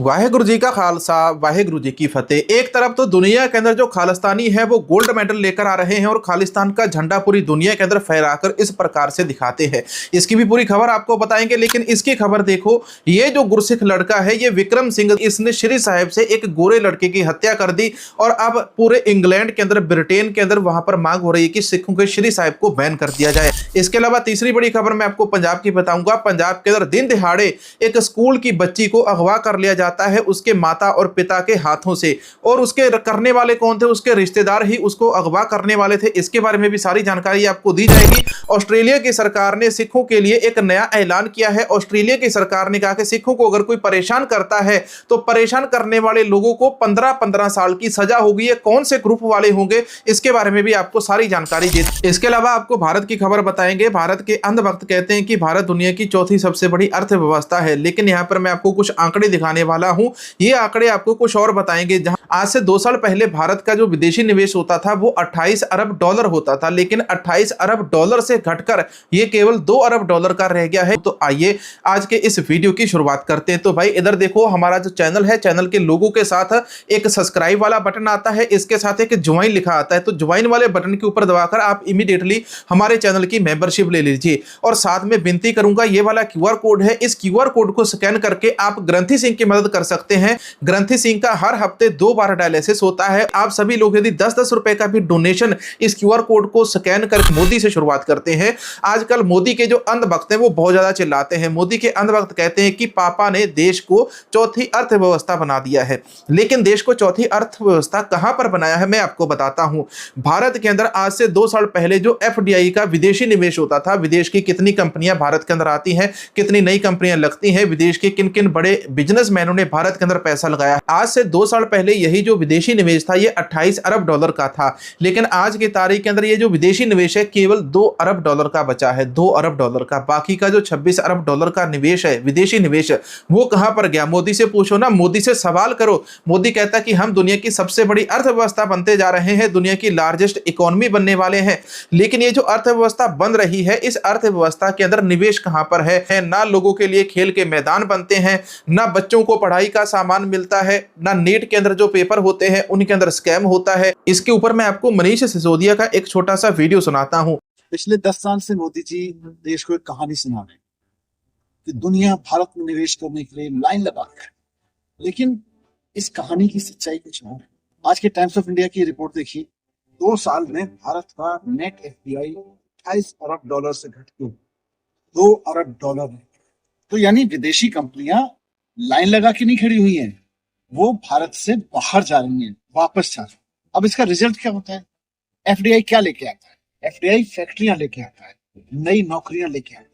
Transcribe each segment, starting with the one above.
वाहेगुरु जी का खालसा वाहेगुरु जी की फतेह। एक तरफ तो दुनिया के अंदर जो खालिस्तानी है वो गोल्ड मेडल लेकर आ रहे हैं और खालिस्तान का झंडा पूरी दुनिया के अंदर फहराकर इस प्रकार से दिखाते हैं। इसकी भी पूरी खबर आपको बताएंगे, लेकिन इसकी खबर देखो। ये जो गुरसिख लड़का है, ये विक्रम सिंह, इसने श्री साहिब से एक गोरे लड़के की हत्या कर दी और अब पूरे इंग्लैंड के अंदर, ब्रिटेन के अंदर वहां पर मांग हो रही है कि सिखों के श्री साहिब को बैन कर दिया जाए। इसके अलावा तीसरी बड़ी खबर मैं आपको पंजाब की बताऊंगा। पंजाब के अंदर दिन दिहाड़े एक स्कूल की बच्ची को अगवा कर लिया जाता है उसके माता और पिता के हाथों से, और उसके करने वाले कौन थे? उसके रिश्तेदार ही उसको अगवा करने वाले थे। इसके बारे में भी सारी जानकारी आपको दी जाएगी। ऑस्ट्रेलिया की सरकार ने सिखों के लिए एक नया ऐलान किया है। ऑस्ट्रेलिया की सरकार ने कहा कि सिखों को अगर कोई परेशान करता है तो परेशान करने वाले लोगों को 15-15 साल की सजा होगी। ये कौन से ग्रुप वाले होंगे, इसके बारे में भी आपको सारी जानकारी दी। इसके अलावा आपको भारत की खबर बताएंगे। भारत के अंधभक्त कहते हैं कि भारत दुनिया की चौथी सबसे बड़ी अर्थव्यवस्था है, लेकिन यहां पर मैं आपको कुछ आंकड़े दिखाने वाला हूं। ये आंकड़े आपको कुछ और बताएंगे। जहां आज से 2 साल पहले भारत का जो विदेशी निवेश होता था वो 28 अरब डॉलर होता था, लेकिन 28 अरब डॉलर से घटकर ये केवल 2 अरब डॉलर का रह गया है। तो आइए आज के इस वीडियो की शुरुआत करते हैं। तो भाई इधर देखो, हमारा जो चैनल है, चैनल के लोगों के साथ एक सब्सक्राइब वाला बटन आता है, इसके साथ एक ज्वाइन लिखा आता है। तो ज्वाइन वाले बटन के ऊपर दबाकर आप इमीडिएटली हमारे चैनल की मेंबरशिप ले लीजिए। और साथ में विनती करूंगा, ये वाला क्यूआर कोड है, इस क्यूआर कोड को स्कैन करके आप ग्रंथी सिंह की मदद कर सकते हैं। ग्रंथी सिंह का हर हफ्ते 2 बार डायलिसिस होता है। आप सभी लोग यदि 10-10 रुपए का भी डोनेशन इस क्यूआर कोड को स्कैन कर मोदी से शुरुआत करते हैं। आजकल मोदी के जो अंधभक्त हैं वो बहुत ज्यादा चिल्लाते हैं। मोदी के अंधभक्त कहते हैं कि पापा ने देश को चौथी अर्थव्यवस्था बना दिया है, लेकिन देश को चौथी अर्थव्यवस्था कहां पर बनाया है मैं आपको बताता हूं। भारत के अंदर आज से 2 साल पहले जो एफडीआई का विदेशी निवेश होता था, विदेश की कितनी कंपनियां भारत के अंदर आती हैं, कितनी नई कंपनियां लगती हैं, विदेश के किन किन बड़े बिजनेसमैनों ने भारत के अंदर पैसा लगाया। आज से 2 साल पहले यही जो विदेशी निवेश था ये 28 अरब डॉलर का था, लेकिन आज की तारीख के अंदर ये जो विदेशी निवेश है केवल 2 अरब डॉलर का बचा है। 2 अरब डॉलर का, बाकी का जो 26 अरब डॉलर का निवेश है, विदेशी निवेश, वो कहां पर गया? मोदी से पूछो ना, मोदी से सवाल करो। मोदी कहता कि हम दुनिया की सबसे बड़ी अर्थव्यवस्था बनते जा रहे हैं, दुनिया की लार्जेस्ट इकोनॉमी बनने वाले हैं, लेकिन ये जो अर्थव्यवस्था बन रही है, इस अर्थव्यवस्था के अंदर निवेश कहां पर है? ना लोगों के लिए खेल के मैदान बनते हैं, ना बच्चों को पढ़ाई का सामान मिलता है, ना नीट के अंदर जो पेपर होते हैं उनके अंदर स्कैम होता है। इसके ऊपर मैं आपको मनीष सिसोदिया का एक छोटा सा वीडियो सुनाता हूं। पिछले 10 साल से मोदी जी देश को एक कहानी सुना रहे हैं कि दुनिया भारत में निवेश करने के लिए लाइन लगा है, लेकिन इस कहानी की सच्चाई कुछ और है। आज के टाइम्स ऑफ इंडिया की रिपोर्ट देखिए, 2 साल में भारत का नेट एफडीआई 28 अरब डॉलर से घटकर 2 अरब डॉलर है। तो यानी विदेशी कंपनियां लाइन लगा के नहीं खड़ी हुई हैं, वो भारत से बाहर जा रही हैं, वापस जा रही हैं। अब इसका रिजल्ट क्या होता है? एफडीआई क्या लेके आता है? एफडीआई फैक्ट्रियां लेके आता है, नई नौकरियां लेके आता है।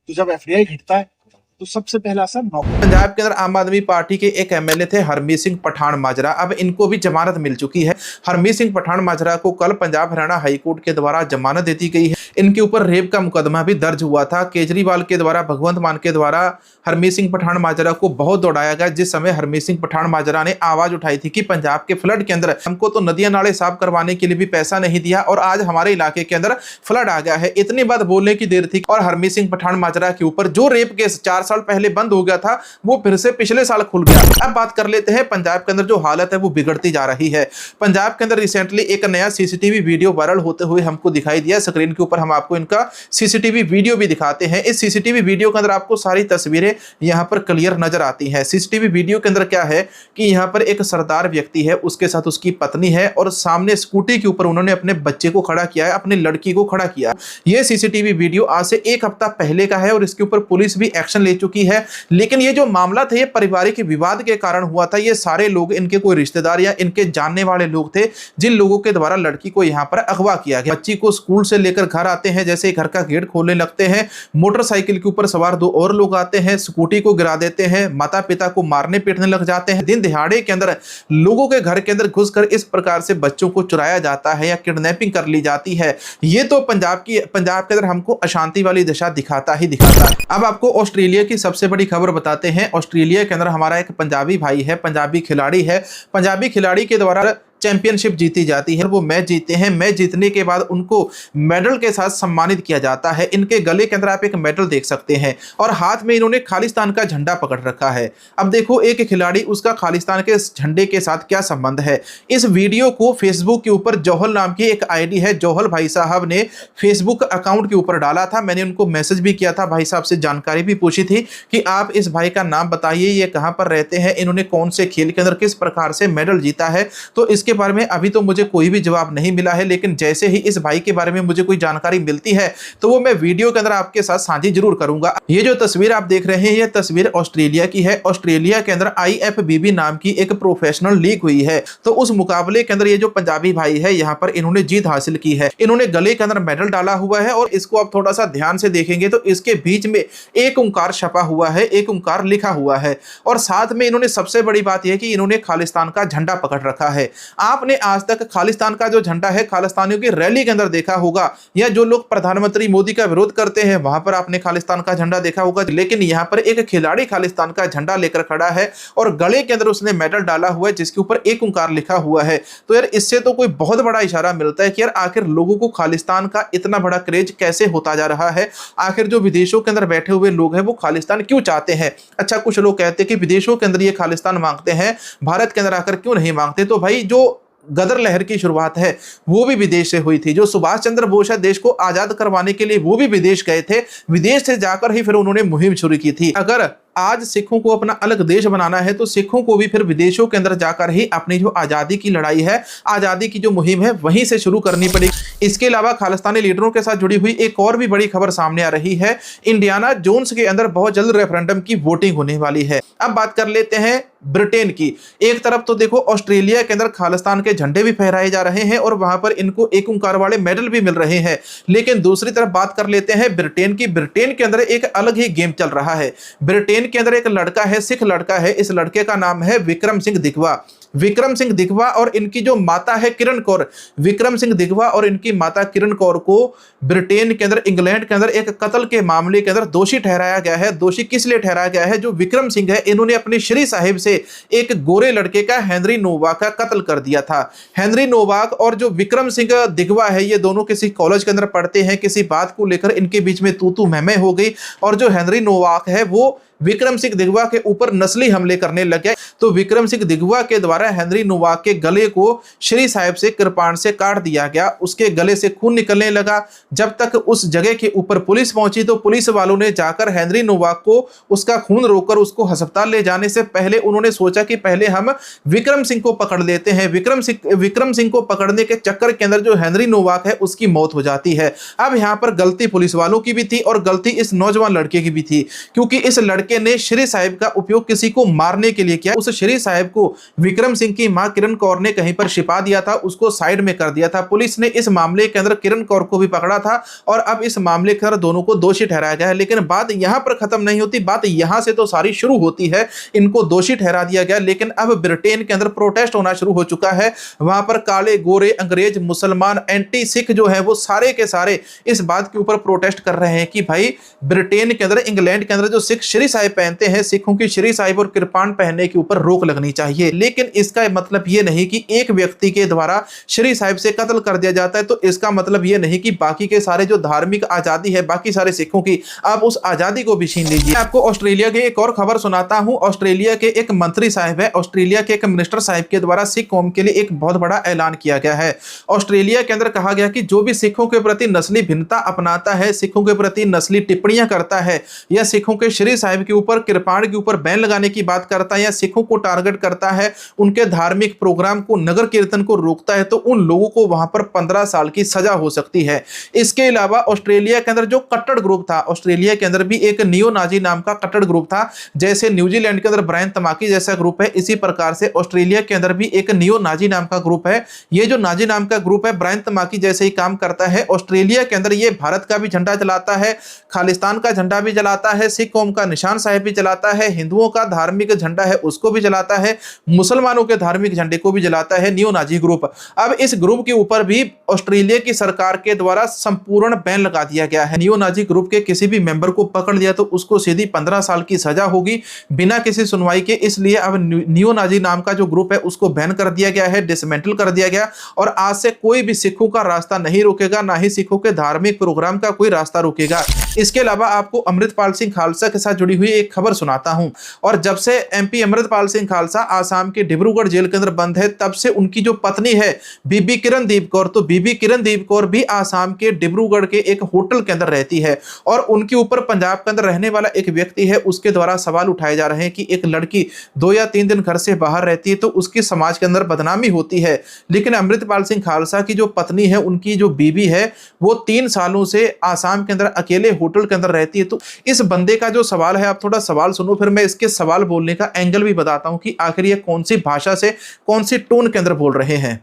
तो जब एफडीआई घटता है तो सबसे पहला असर नौकरी। पंजाब के अंदर आम आदमी पार्टी के एक एमएलए थे हरमीत सिंह पठान माजरा, अब इनको भी जमानत मिल चुकी है। हरमीत सिंह पठान माजरा को कल पंजाब हरियाणा हाईकोर्ट के द्वारा जमानत दे दी गई है। इनके ऊपर रेप का मुकदमा भी दर्ज हुआ था। केजरीवाल के द्वारा, भगवंत मान के द्वारा हरमीत सिंह पठान माजरा को बहुत दौड़ाया गया। जिस समय हरमीत सिंह पठान माजरा ने आवाज उठाई थी कि पंजाब के फ्लड के अंदर हमको तो नदियां नाले साफ करवाने के लिए भी पैसा नहीं दिया और आज हमारे इलाके के अंदर फ्लड आ गया है, इतनी बात बोलने की देर थी और हरमीत सिंह पठान माजरा के ऊपर जो रेप केस 4 साल पहले बंद हो गया था वो फिर से पिछले साल खुल गया। अब बात कर लेते हैं पंजाब के अंदर जो हालत है वो बिगड़ती जा रही है। पंजाब के अंदर रिसेंटली एक नया सीसीटीवी वीडियो वायरल होते हुए हमको दिखाई दिया। स्क्रीन के ऊपर हम आपको इनका सीसीटीवी वीडियो भी दिखाते हैं। इस सीसीटीवी वीडियो के अंदर आपको सारी तस्वीरें यहां पर क्लियर नजर आती हैं। सीसीटीवी वीडियो के अंदर क्या है कि यहां पर एक सरदार व्यक्ति है, उसके साथ उसकी पत्नी है और सामने स्कूटी के ऊपर उन्होंने अपने बच्चे को खड़ा किया है, अपनी लड़की को खड़ा किया। यह सीसीटीवी वीडियो आज से 1 हफ्ता पहले का है और इसके ऊपर पुलिस भी एक्शन ले चुकी है। लेकिन ये जो मामला था ये पारिवारिक विवाद के कारण हुआ था। ये सारे लोग इनके कोई रिश्तेदार या इनके जानने वाले लोग थे जिन लोगों के द्वारा लड़की को यहां पर अगवा किया गया। बच्ची को स्कूल से लेकर घर आते हैं, जैसे घर का गेट खोलने लगते हैं, मोटरसाइकिल के ऊपर सवार 2 और लोग आते हैं, स्कूटी को गिरा देते हैं, माता पिता को मारने पीटने लग जाते हैं। दिन दिहाड़े के अंदर लोगों के घर के अंदर घुसकर इस प्रकार से बच्चों को चुराया जाता है या किडनैपिंग कर ली जाती है। ये तो पंजाब के अंदर हमको अशांति वाली दिशा दिखाता ही दिखाता है। अब आपको ऑस्ट्रेलिया की सबसे बड़ी खबर बताते हैं। ऑस्ट्रेलिया के अंदर हमारा एक पंजाबी भाई है, पंजाबी खिलाड़ी है। पंजाबी खिलाड़ी के द्वारा चैंपियनशिप जीती जाती है, वो मैच जीतते हैं। मैच जीतने के बाद उनको मेडल के साथ सम्मानित किया जाता है। इनके गले के अंदर आप एक मेडल देख सकते हैं और हाथ में इन्होंने खालिस्तान का झंडा पकड़ रखा है। अब देखो एक खिलाड़ी, उसका खालिस्तान के झंडे के साथ क्या संबंध है। इस वीडियो को फेसबुक के ऊपर जोहल नाम की एक आईडी है, जोहल भाई साहब ने फेसबुक अकाउंट के ऊपर डाला था। मैंने उनको मैसेज भी किया था, भाई साहब से जानकारी भी पूछी थी कि आप इस भाई का नाम बताइए, ये कहां पर रहते हैं, इन्होंने कौन से खेल के अंदर किस प्रकार से मेडल जीता है। तो इसके बारे में अभी तो मुझे कोई भी जवाब नहीं मिला है, लेकिन जैसे ही इस भाई के बारे में मुझे कोई जानकारी मिलती है तो वो मैं वीडियो के अंदर आपके साथ साझी जरूर करूंगा। ये जो तस्वीर आप देख रहे हैं, ये तस्वीर ऑस्ट्रेलिया की है। ऑस्ट्रेलिया के अंदर IFBB नाम की एक प्रोफेशनल लीग हुई है, तो उस मुकाबले के अंदर ये जो पंजाबी भाई है यहाँ पर इन्होंने जीत हासिल की है। इन्होंने गले के अंदर मेडल डाला हुआ है और इसको आप थोड़ा सा ध्यान से देखेंगे तो इसके बीच में एक ओंकार छपा हुआ है, एक ओंकार लिखा हुआ है और साथ में इन्होंने सबसे बड़ी बात यह कि इन्होंने खालिस्तान का झंडा पकड़ रखा है। आपने आज तक खालिस्तान का जो झंडा है खालिस्तानियों की रैली के अंदर देखा होगा, या जो लोग प्रधानमंत्री मोदी का विरोध करते हैं वहां पर आपने खालिस्तान का झंडा देखा होगा, लेकिन यहाँ पर एक खिलाड़ी खालिस्तान का झंडा लेकर खड़ा है और गले के अंदर उसने मेडल डाला हुआ है जिसके ऊपर एक ओंकार लिखा हुआ है। तो यार इससे तो कोई बहुत बड़ा इशारा मिलता है कि यार आखिर लोगों को खालिस्तान का इतना बड़ा क्रेज कैसे होता जा रहा है। आखिर जो विदेशों के अंदर बैठे हुए लोग हैं वो खालिस्तान क्यों चाहते हैं। अच्छा, कुछ लोग कहते हैं कि विदेशों के अंदर ये खालिस्तान मांगते हैं, भारत के अंदर आकर क्यों नहीं मांगते। तो भाई जो गदर लहर की शुरुआत है वो भी विदेश से हुई थी। जो सुभाष चंद्र बोस है, देश को आजाद करवाने के लिए वो भी विदेश गए थे, विदेश से जाकर ही फिर उन्होंने मुहिम शुरू की थी। अगर आज सिखों को अपना अलग देश बनाना है तो सिखों को भी फिर विदेशों के अंदर जाकर ही अपनी जो आज़ादी की लड़ाई है, आज़ादी की जो मुहिम है वहीं से शुरू करनी पड़ेगी। इसके अलावा खालिस्तानी लीडरों के साथ जुड़ी हुई एक और भी बड़ी खबर सामने आ रही है। इंडियाना जोन्स के अंदर बहुत जल्द रेफरेंडम की वोटिंग होने वाली है। अब बात कर लेते हैं ब्रिटेन की। एक तरफ तो देखो ऑस्ट्रेलिया के अंदर खालिस्तान के झंडे भी फहराए जा रहे हैं और वहां पर इनको एक ओंकार वाले मेडल भी मिल रहे हैं, लेकिन दूसरी तरफ बात कर लेते हैं ब्रिटेन की। ब्रिटेन के अंदर एक अलग ही गेम चल रहा है। ब्रिटेन के अंदर एक लड़का है, सिख लड़का है, इस लड़के का नाम है विक्रम सिंह दिखवा। विक्रम सिंह दिखवा और इनकी जो माता है किरण कौर, विक्रम सिंह दिखवा और इनकी माता किरण कौर को ब्रिटेन के अंदर, इंग्लैंड के अंदर एक कत्ल के मामले के अंदर दोषी ठहराया गया है। दोषी किस लिए ठहराया गया है? जो विक्रम सिंह है, इन्होंने अपनी श्री साहिब से एक गोरे लड़के का, हेनरी नोवाक का कत्ल कर दिया था। हेनरी नोवाक और जो विक्रम सिंह दिखवा है, ये दोनों किसी कॉलेज के अंदर पढ़ते हैं। किसी बात को लेकर इनके बीच में तू तू मैं हो गई और जो हेनरी नोवाक है वो विक्रम सिंह दिखवा के ऊपर नस्ली हमले करने लग गए। तो विक्रम सिंह दिखवा के द्वारा हेनरी नोवाक के गले को श्री साहिब से कृपाण से काट दिया गया। उसके गले से खून निकलने लगा। जब तक उस जगह के ऊपर पुलिस पहुंची तो पुलिस वालों ने जाकर हेनरी नोवाक को उसका खून रोककर उसको अस्पताल ले जाने से पहले उन्होंने सोचा कि पहले हम विक्रम सिंह को पकड़ लेते हैं। विक्रम सिंह को पकड़ने के चक्कर के अंदर जो हेनरी नोवाक है उसकी मौत हो जाती है। अब यहां पर गलती पुलिस वालों की भी थी और गलती इस नौजवान लड़के की भी थी, क्योंकि इस लड़के ने श्री साहिब का उपयोग किसी को मारने के लिए किया। उस श्री साहिब को विक्रम सिंह की मां किरण कौर ने कहीं पर छिपा दिया था, उसको साइड में कर दिया था। पुलिस ने इस मामले के अंदर किरण कौर को भी पकड़ा था और अब इस मामले के अंदर दोनों को दोषी ठहराया गया है। लेकिन बात यहां पर खत्म नहीं होती, बात यहां से तो सारी शुरू होती है। इनको दोषी ठहरा दिया गया, लेकिन अब ब्रिटेन के अंदर प्रोटेस्ट होना शुरू हो चुका है। वहां पर काले गोरे अंग्रेज मुसलमान एंटी सिख जो है वो सारे के सारे इस बात के ऊपर प्रोटेस्ट कर रहे हैं कि भाई ब्रिटेन के अंदर, इंग्लैंड के अंदर जो सिख श्री साहिब पहनते हैं, सिखों की श्री साहिब और कृपाण पहनने के ऊपर रोक लगनी चाहिए। लेकिन इसका मतलब यह नहीं कि एक व्यक्ति के द्वारा श्री साहिब से कत्ल कर दिया जाता है तो इसका मतलब यह नहीं कि बाकी के सारे जो धार्मिक आजादी है बाकी सारे सिखों की, आप उस आजादी को भी छीन लीजिए। आपको ऑस्ट्रेलिया की एक और खबर सुनाता हूं। ऑस्ट्रेलिया के एक मंत्री साहब है, ऑस्ट्रेलिया के एक मिनिस्टर साहब के द्वारा सिख कौम के लिए एक बहुत बड़ा ऐलान किया गया है। ऑस्ट्रेलिया के अंदर कहा गया कि जो भी सिखों के प्रति नस्ली भिन्नता अपनाता है, सिखों के प्रति नस्ली टिप्पणियां करता है या सिखों के श्री साहिब के ऊपर, कृपाण के ऊपर बैन लगाने की बात करता है या सिखों को टारगेट करता है, उनके धार्मिक प्रोग्राम को, नगर कीर्तन को रोकता है, तो उन लोगों को वहां पर 15 साल की सजा हो सकती है। इसके अलावा ऑस्ट्रेलिया के अंदर जो कट्टर ग्रुप था, ऑस्ट्रेलिया के अंदर भी एक नियो नाजी नाम का कट्टर ग्रुप था। जैसे न्यूजीलैंड के अंदर ब्रायन तमाकी जैसा ग्रुप है, इसी प्रकार से ऑस्ट्रेलिया के अंदर भी एक नियो नाजी नाम का ग्रुप है। ये जो नाजी नाम का ग्रुप है ब्रायन तमाकी जैसे ही काम करता है। ऑस्ट्रेलिया के अंदर ये भारत का भी झंडा जलाता है, खालिस्तान का झंडा भी जलाता है, सिख कौम का निशान निशान साहिब भी जलाता है, हिंदुओं का धार्मिक झंडा है उसको भी जलाता है, मुसलमानों के धार्मिक झंडे को भी जलाता है नियो नाजी ग्रुप। अब इस ग्रुप के ऊपर भी ऑस्ट्रेलिया की सरकार के द्वारा संपूर्ण बैन लगा दिया गया है। नियो नाजी ग्रुप के किसी भी मेंबर को पकड़ लिया तो उसको सीधी 15 साल की सजा होगी बिना किसी सुनवाई के। इसलिए अब नियो नाजी नाम का जो ग्रुप है उसको बैन कर दिया गया है, डिसमेंटल कर दिया गया, और आज से कोई भी सिखों का रास्ता नहीं रोकेगा, ना ही सिखों के धार्मिक प्रोग्राम का कोई रास्ता रोकेगा। इसके अलावा आपको अमृतपाल सिंह खालसा के साथ जुड़ी हुई एक खबर सुनाता हूं। और जब से एमपी अमृतपाल सिंह खालसा आसाम के डिब्रूगढ़ जेल के अंदर बंद है, तब से उनकी जो पत्नी है बीबी किरणदीप कौर, तो बीबी किरणदीप कौर भी आसाम के डिब्रूगढ़ के एक होटल के अंदर रहती है। और उनके ऊपर पंजाब के अंदर रहने वाला एक व्यक्ति है, उसके द्वारा सवाल उठाए जा रहे हैं कि एक लड़की 2 या 3 दिन घर से बाहर रहती है तो उसकी समाज के अंदर बदनामी होती है। लेकिन अमृतपाल सिंह खालसा की जो पत्नी है, उनकी जो बीबी है, वो 3 सालों से आसाम के अंदर अकेले होटल के अंदर रहती है। तो इस बंदे का जो सवाल है, आप थोड़ा सवाल सुनो, फिर मैं इसके सवाल बोलने का एंगल भी बताता हूं कि आखिर ये कौन सी भाषा से, कौन सी टोन के अंदर बोल रहे हैं।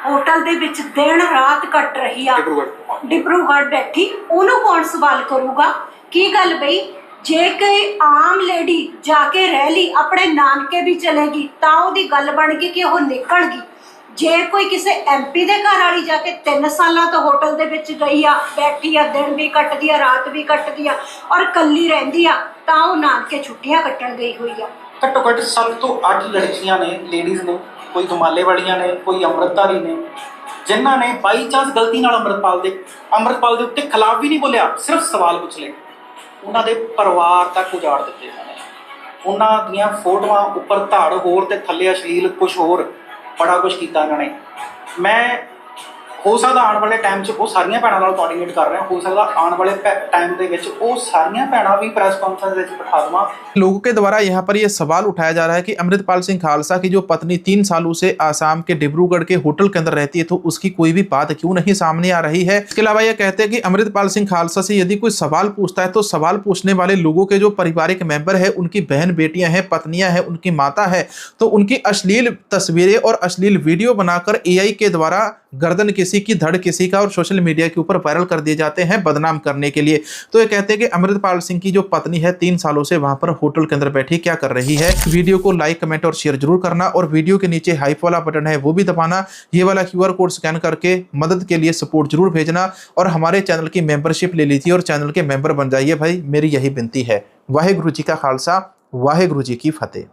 होटल ਦੇ ਵਿੱਚ ਦਿਨ ਰਾਤ ਕੱਟ ਰਹੀ ਆ, ਡਿਬਰੂਗੜ੍ਹ ਬੈਠੀ, ਉਹਨੂੰ ਕੌਣ ਸਵਾਲ ਕਰੂਗਾ? ਕੀ ਗੱਲ ਬਈ, ਜੇ ਕੋਈ ਆਮ ਲੇਡੀ ਜਾ ਕੇ ਰਹਿ ਲਈ, ਆਪਣੇ ਨਾਨਕੇ ਵੀ ਚਲੇਗੀ ਤਾਂ ਉਹਦੀ ਗੱਲ ਬਣ ਗਈ ਕਿ ਉਹ ਨਿਕਲ ਗਈ। ਜੇ ਕੋਈ ਕਿਸੇ ਐਮਪੀ ਦੇ ਘਰ ਵਾਲੀ ਜਾ ਕੇ 3 ਸਾਲਾਂ ਤੋਂ ਹੋਟਲ ਦੇ ਵਿੱਚ ਗਈ ਆ, ਬੈਠੀ ਆ, ਦਿਨ ਵੀ ਕੱਟਦੀ ਆ, ਰਾਤ ਵੀ ਕੱਟਦੀ ਆ, ਔਰ ਕੱਲੀ ਰਹਿੰਦੀ ਆ, ਤਾਂ ਉਹ ਨਾਨਕੇ ਛੁੱਟੀਆਂ ਕੱਟਣ ਗਈ ਹੋਈ ਆ। ਘੱਟੋ ਘੱਟ 7 ਤੋਂ 8 ਲੜਕੀਆਂ ਨੇ, ਲੇਡੀਜ਼ ਨੇ, ਕੋਈ ਦੁਮਾਲੇ ਵਾਲੀਆਂ ਨੇ, ਕੋਈ ਅੰਮ੍ਰਿਤਧਾਰੀ ਨੇ, ਜਿਨ੍ਹਾਂ ਨੇ ਬਾਈ ਚਾਂਸ ਗਲਤੀ ਨਾਲ ਅੰਮ੍ਰਿਤਪਾਲ ਦੇ ਉੱਤੇ ਖਿਲਾਫ ਵੀ ਨਹੀਂ ਬੋਲਿਆ, ਸਿਰਫ ਸਵਾਲ ਪੁੱਛ ਲਏ। ਉਹਨਾਂ ਦੇ ਪਰਿਵਾਰ ਤੱਕ ਉਜਾੜ ਦਿੱਤੇ ਇਹਨਾਂ ਨੇ। ਉਹਨਾਂ ਦੀਆਂ ਫੋਟੋਆਂ ਉੱਪਰ ਧੜ ਹੋਰ ਤੇ ਥੱਲੇ ਅਸ਼ਲੀਲ ਕੁਛ ਹੋਰ ਬੜਾ ਕੁਛ ਕੀਤਾ ਇਹਨਾਂ ਨੇ। ਮੈਂ ਹੋ ਸਕਦਾ ਆਉਣ वाले टाइम 'ਚ ਉਹ ਸਾਰੀਆਂ ਭੈਣਾਂ ਨਾਲ ਕੋਆਰਡੀਨੇਟ ਕਰ ਰਿਹਾ, ਹੋ ਸਕਦਾ ਆਉਣ वाले टाइम ਦੇ ਵਿੱਚ ਉਹ ਸਾਰੀਆਂ ਭੈਣਾਂ ਵੀ ਪ੍ਰੈਸ ਕਾਨਫਰੰਸ ਵਿੱਚ ਬਿਠਾ ਦੇਵਾਂ। लोगों के द्वारा यहाँ पर यह सवाल उठाया जा रहा है कि अमृतपाल सिंह खालसा की जो पत्नी 3 सालों से आसाम के डिब्रूगढ़ के होटल के अंदर रहती है, तो उसकी कोई भी बात क्यों नहीं सामने आ रही है। इसके अलावा यह कहते हैं कि अमृतपाल सिंह खालसा से यदि कोई सवाल पूछता है तो सवाल पूछने वाले लोगों के जो पारिवारिक मेंबर है, उनकी बहन बेटियां हैं, पत्नियां हैं, उनकी माता है, तो उनकी अश्लील तस्वीरें और अश्लील वीडियो बनाकर AI के द्वारा गर्दन किसी की, धड़ किसी का, और सोशल मीडिया के ऊपर वायरल कर दिए जाते हैं बदनाम करने के लिए। तो ये कहते हैं कि अमृतपाल सिंह की जो पत्नी है 3 सालों से वहां पर होटल के अंदर बैठी क्या कर रही है। वीडियो को लाइक, कमेंट और शेयर जरूर करना, और वीडियो के नीचे हाइप वाला बटन है वो भी दबाना। ये वाला QR कोड स्कैन करके मदद के लिए सपोर्ट जरूर भेजना, और हमारे चैनल की मेंबरशिप ले लीजिए और चैनल के मेंबर बन जाइए भाई, मेरी यही विनती है। वाहेगुरु जी का खालसा, वाहेगुरु जी की फतेह।